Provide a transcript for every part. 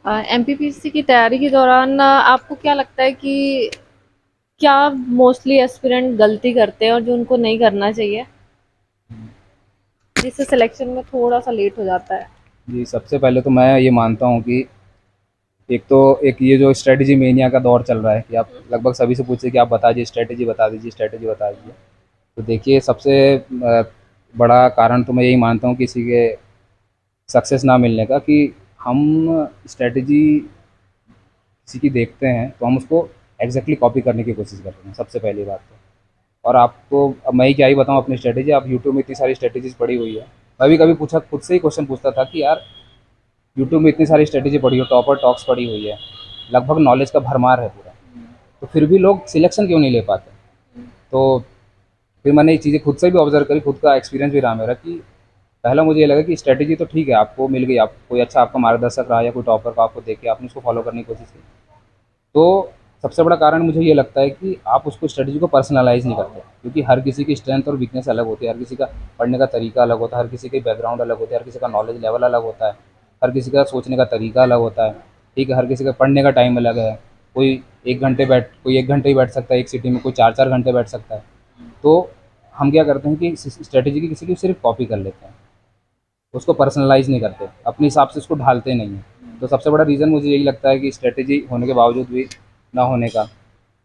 एमपीपीसी की तैयारी के दौरान आपको क्या लगता है कि क्या मोस्टली एस्पिरेंट गलती करते हैं और जो उनको नहीं करना चाहिए, जिससे सिलेक्शन में थोड़ा सा लेट हो जाता है? जी, सबसे पहले तो मैं ये मानता हूँ कि एक ये जो स्ट्रैटेजी मेनिया का दौर चल रहा है कि आप लगभग सभी से पूछिए कि आप बता दीजिए स्ट्रैटेजी बता दीजिए, स्ट्रैटेजी बता दीजिए। तो देखिए, सबसे बड़ा कारण तो मैं यही मानता हूँ किसी के सक्सेस ना मिलने का कि हम स्ट्रैटेजी किसी की देखते हैं तो हम उसको एग्जैक्टली कॉपी करने की कोशिश करते हैं, सबसे पहली बात तो। और आपको अब मैं ही क्या ही बताऊँ अपनी स्ट्रैटेजी, आप यूट्यूब में इतनी सारी स्ट्रैटेजीज पड़ी हुई है। मैं भी कभी पूछा खुद से ही क्वेश्चन पूछता था कि यार, यूट्यूब में इतनी सारी स्ट्रैटेजी पड़ी हो, टॉपर टॉक्स पड़ी हुई है, लगभग नॉलेज का भरमार है पूरा, तो फिर भी लोग सिलेक्शन क्यों नहीं ले पाते? तो फिर मैंने ये चीज़ें खुद से भी ऑब्जर्व करी, खुद का एक्सपीरियंस भी रहा मेरा कि पहला मुझे ये लगा कि स्ट्रैटेजी तो ठीक है, आपको मिल गई, आप कोई अच्छा आपका मार्गदर्शक रहा या कोई टॉपर का आपको देख के आपने उसको फॉलो करने की कोशिश की। तो सबसे बड़ा कारण मुझे ये लगता है कि आप उसको स्ट्रेटजी को पर्सनलाइज़ नहीं करते, क्योंकि हर किसी की स्ट्रेंथ और वीकनेस अलग होती है, हर किसी का पढ़ने का तरीका अलग होता है, हर किसी के बैकग्राउंड अलग होते हैं, हर किसी का नॉलेज लेवल अलग होता है, हर किसी का सोचने का तरीका अलग होता है। ठीक है, हर किसी का पढ़ने का टाइम अलग है। कोई 1 घंटे ही बैठ सकता है एक सिटी में, कोई 4-4 घंटे बैठ सकता है। तो हम क्या करते हैं कि स्ट्रेटजी की किसी की सिर्फ कॉपी कर लेते हैं, उसको पर्सनलाइज़ नहीं करते, अपने हिसाब से उसको ढालते नहीं हैं। तो सबसे बड़ा रीज़न मुझे यही लगता है कि स्ट्रेटजी होने के बावजूद भी ना होने का,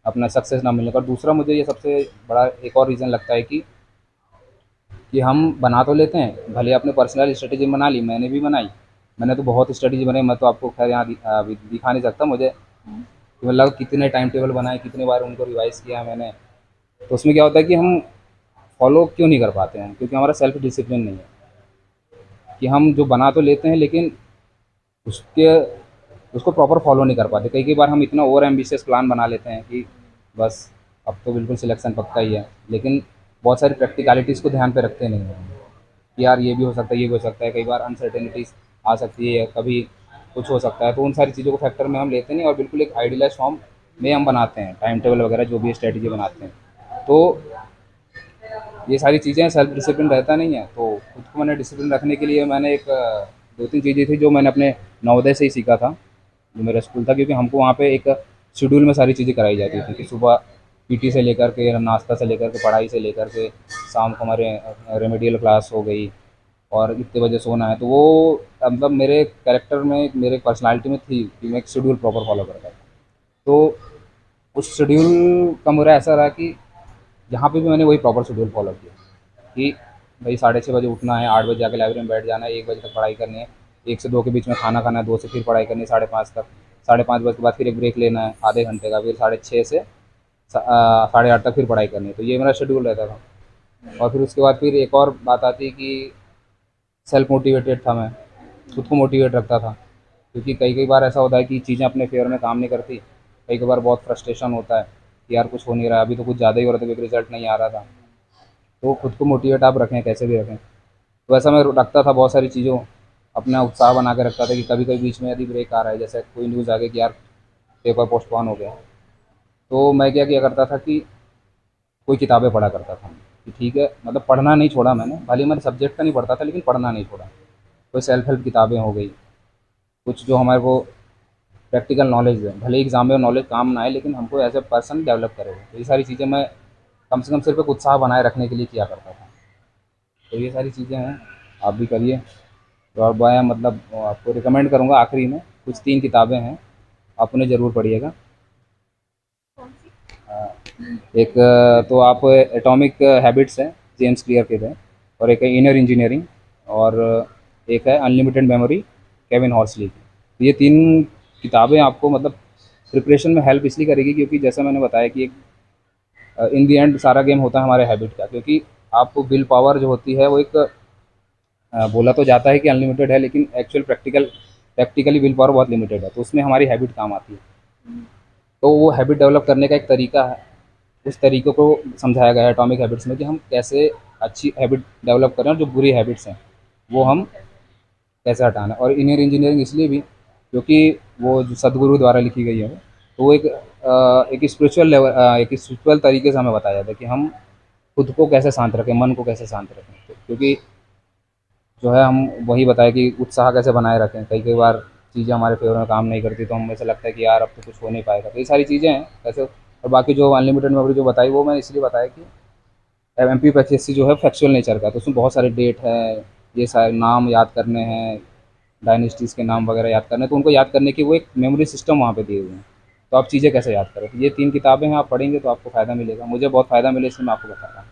अपना सक्सेस ना मिलने का। और दूसरा मुझे ये सबसे बड़ा एक और रीज़न लगता है कि हम बना तो लेते हैं, भले अपने पर्सनल स्ट्रेटजी बना ली, मैंने भी बनाई, मैंने तो बहुत स्ट्रेटजी बनाई, मैं तो आपको खैर यहाँ अभी दिखा नहीं सकता मुझे कि मतलब कितने टाइम टेबल बनाए, कितने बार उनको रिवाइज़ किया मैंने। तो उसमें क्या होता है कि हम फॉलो क्यों नहीं कर पाते हैं, क्योंकि हमारा सेल्फ डिसिप्लिन नहीं है, कि हम जो बना तो लेते हैं लेकिन उसके उसको प्रॉपर फॉलो नहीं कर पाते। कई कई बार हम इतना ओवर एम्बिशियस प्लान बना लेते हैं कि बस अब तो बिल्कुल सिलेक्शन पक्का ही है, लेकिन बहुत सारी प्रैक्टिकलिटीज़ को ध्यान पे रखते नहीं हैं कि यार ये भी हो सकता है, ये भी हो सकता है, कई बार अनसर्टेनिटीज़ आ सकती है, कभी कुछ हो सकता है। तो उन सारी चीज़ों को फैक्टर में हम लेते नहीं और बिल्कुल एक आइडियलाइज़ फॉर्म में हम बनाते हैं टाइम टेबल वगैरह जो भी स्ट्रेटजी बनाते हैं। तो ये सारी चीज़ें, सेल्फ डिसिप्लिन रहता नहीं है। तो खुद को मैंने डिसिप्लिन रखने के लिए मैंने एक 2-3 चीज़ें थी जो मैंने अपने नवोदय से ही सीखा था, जो मेरा स्कूल था, क्योंकि हमको वहाँ पे एक शेड्यूल में सारी चीज़ें कराई जाती थी कि सुबह पीटी से लेकर के, नाश्ता से लेकर के, पढ़ाई से लेकर के, शाम को हमारे रेमेडियल क्लास हो गई और इतने बजे सोना है। तो वो मतलब मेरे कैरेक्टर में, मेरे पर्सनालिटी में थी कि मैं एक शेड्यूल प्रॉपर फॉलो करता था। तो उस शेड्यूल का मेरा ऐसा रहा कि यहाँ पे भी मैंने वही प्रॉपर शेड्यूल फॉलो किया कि भाई 6:30 बजे उठना है, 8 बजे जाके लाइब्रेरी में बैठ जाना है, 1 बजे तक पढ़ाई करनी है, 1 से 2 के बीच में खाना खाना है, 2 से फिर पढ़ाई करनी है 5:30 तक, 5:30 बजे के बाद फिर एक ब्रेक लेना है आधे घंटे का, फिर 6:30 से 8:30 तक फिर पढ़ाई करनी है। तो ये मेरा शेड्यूल रहता था। और फिर उसके बाद फिर एक और बात आती है कि सेल्फ मोटिवेटेड था मैं, खुद को मोटिवेट रखता था, क्योंकि कई कई बार ऐसा होता है कि चीज़ें अपने फेवर में काम नहीं करती, कई कई बार बहुत फ्रस्ट्रेशन होता है कि यार कुछ हो नहीं रहा है, अभी तो कुछ ज़्यादा ही हो रहा था, क्योंकि रिजल्ट नहीं आ रहा था। तो खुद को मोटिवेट आप रखें, कैसे भी रखें। तो ऐसा मैं रखता था बहुत सारी चीज़ों, अपना उत्साह बना के रखता था कि कभी कभी बीच में यदि ब्रेक आ रहा है, जैसे कोई न्यूज़ आ गई कि यार पेपर पोस्टपोन हो गया, तो मैं क्या किया करता था कि कोई किताबें पढ़ा करता था कि ठीक है, मतलब पढ़ना नहीं छोड़ा मैंने, भले ही मैंने सब्जेक्ट का नहीं पढ़ता था लेकिन पढ़ना नहीं छोड़ा। कोई सेल्फ हेल्प किताबें हो गई, कुछ जो हमारे को प्रैक्टिकल नॉलेज है, भले एग्जाम में नॉलेज काम ना आए लेकिन हमको एज ए पर्सन डेवलप करे। तो ये सारी चीज़ें मैं कम से कम सिर्फ एक उत्साह बनाए रखने के लिए किया करता था। तो ये सारी चीज़ें हैं, आप भी करिए। तो अब मैं मतलब आपको रिकमेंड करूँगा आखिरी में, कुछ 3 किताबें हैं, आप उन्हें ज़रूर पढ़िएगा। एक तो आप एटॉमिक हैबिट्स है, जेम्स क्लियर के है, और एक है इनर इंजीनियरिंग, और एक है अनलिमिटेड मेमोरी, केविन हॉर्सली की। तो ये 3 किताबें आपको मतलब प्रिपरेशन में हेल्प इसलिए करेगी क्योंकि जैसा मैंने बताया कि एक इन दी एंड सारा गेम होता है हमारे हैबिट का, क्योंकि आपको विल पावर जो होती है वो एक बोला तो जाता है कि अनलिमिटेड है, लेकिन एक्चुअल प्रैक्टिकली विल पावर बहुत लिमिटेड है, तो उसमें हमारी हैबिट काम आती है। तो वो हैबिट डेवलप करने का एक तरीका है, उस तरीके को समझाया गया है एटॉमिक हैबिट्स में कि हम कैसे अच्छी हैबिट डेवलप करें और जो बुरी हैबिट्स हैं वो हम कैसे हटाना है। और इंजीनियर इंजीनियरिंग इसलिए भी क्योंकि वो जो सदगुरु द्वारा लिखी गई है वो, तो वो एक स्पिरिचुअल लेवल, एक स्पिरिचुअल तरीके से हमें बताया जाता है कि हम खुद को कैसे शांत रखें, मन को कैसे शांत रखें। तो क्योंकि जो है हम वही बताया कि उत्साह कैसे बनाए रखें। कई कई बार चीज़ें हमारे फेवर में काम नहीं करती, तो हमें ऐसा लगता है कि यार अब तो कुछ हो नहीं पाएगा। तो ये सारी चीज़ें हैं वैसे। और बाकी जो अनलिमिटेड मेमोरी जो बताई वो मैंने इसलिए बताया कि एमपी जो है फैक्चुअल नेचर का, तो उसमें बहुत सारे डेट है, ये सारे नाम याद करने हैं, डायनेस्टीज़ के नाम वगैरह याद करने हैं, तो उनको याद करने की वो एक मेमोरी सिस्टम वहाँ पे दिए हुए हैं। तो आप चीज़ें कैसे याद करें, तो ये 3 किताबें हैं, आप पढ़ेंगे तो आपको फ़ायदा मिलेगा। मुझे बहुत फ़ायदा मिला, इसलिए मैं आपको बता रहा हूँ।